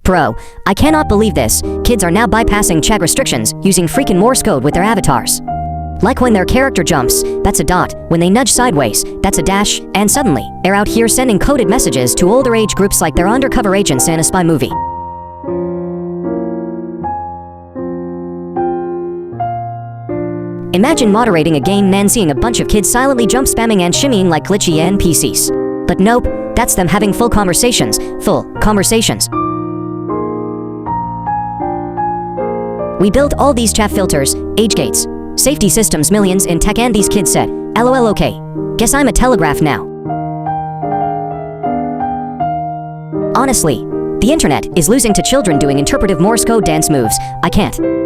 Bro, I cannot believe this. Kids are now bypassing chat restrictions, using freaking Morse code with their avatars. Like when their character jumps, that's a dot. When they nudge sideways, that's a dash. And suddenly, they're out here sending coded messages to older age groups like they're undercover agents in a spy movie. Imagine moderating a game and seeing a bunch of kids silently jump spamming and shimmying like glitchy NPCs. But nope, that's them having full conversations. We built all these chat filters, age gates, safety systems, millions in tech, and these kids said, LOL, okay. Guess I'm a telegraph now. Honestly, the internet is losing to children doing interpretive Morse code dance moves. I can't.